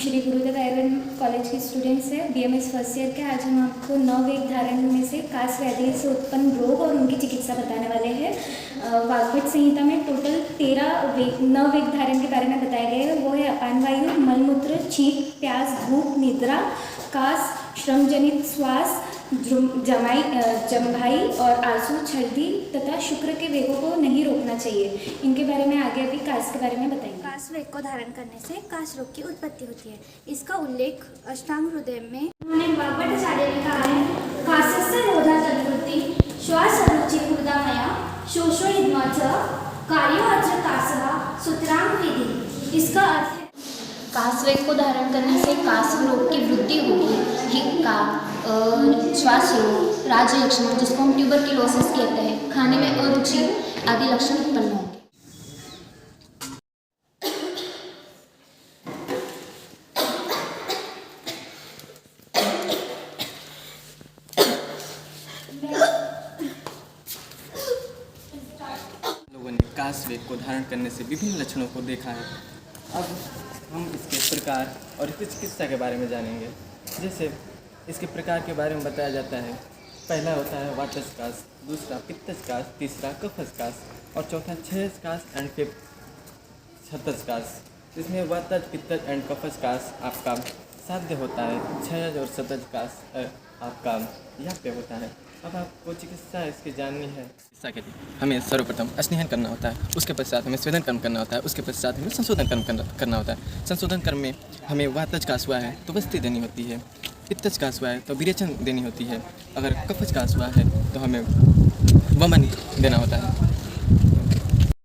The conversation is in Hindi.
श्री गुरुदेव आयरन कॉलेज के स्टूडेंट्स हैं, बीएमएस फर्स्ट ईयर के। आज हम आपको 9 वेग धारण में से कास व्याधि से उत्पन्न रोग और उनकी चिकित्सा बताने वाले हैं। वाग्भट संहिता में टोटल 9 वेग धारण के बारे में बताया गया है। वो है अपान वायु, मलमूत्र, छींक, प्यास, भूख, निद्रा, कास, श्रमजनित श्वास, जमभाई और आंसू, छर्दी तथा शुक्र के वेगों को नहीं रोकना चाहिए। इनके बारे में आगे अभी कास के बारे में बताएंगे। कास वेग को धारण करने से कास रोग की उत्पत्ति होती है। इसका उल्लेख अष्टांग हृदय में उन्होंने वाग्भटाचार्य ने कहा है, कासस्य रोधा तद्वृत्ति श्वास रुचि हृदमया शोषो हिद्मच कार्यो अत्र कासः सूत्रांग विधि। इसका अर्थ है कास वेग को धारण करने से कास रोग की वृद्धि होगी। ये श्वास रोग, राजयक्षमा जिसको हम ट्यूबरक्लोसिस कहते हैं, खाने में अरुचि आदि लक्षण उत्पन्न होंगे। लोगों ने कास वेग को धारण करने से विभिन्न लक्षणों को देखा है। अब हम इसके प्रकार और इसकी चिकित्सा के बारे में जानेंगे। जैसे इसके प्रकार के बारे में बताया जाता है। पहला होता है वातज कास, दूसरा पित्तज कास, तीसरा कफज कास और चौथा क्षयज कास एंड फिफ्थ छतज कास। इसमें वातज, पित्तज एंड कफज कास आपका साध्य होता है, क्षयज और शतज कास आपका याप्य होता है। अब आपको चिकित्सा इसकी जाननी है। चिकित्सा के लिए हमें सर्वप्रथम स्नेहन करना होता है, उसके पश्चात हमें स्वेदन कर्म करना होता है, उसके पश्चात हमें संशोधन कर्म करना होता है। संशोधन कर्म में हमें वातज कास हुआ है तो वस्ती देनी होती है, पित्तज कास हुआ है तो विरेचन देनी होती है, अगर कफज कास हुआ है तो हमें वमन देना होता है।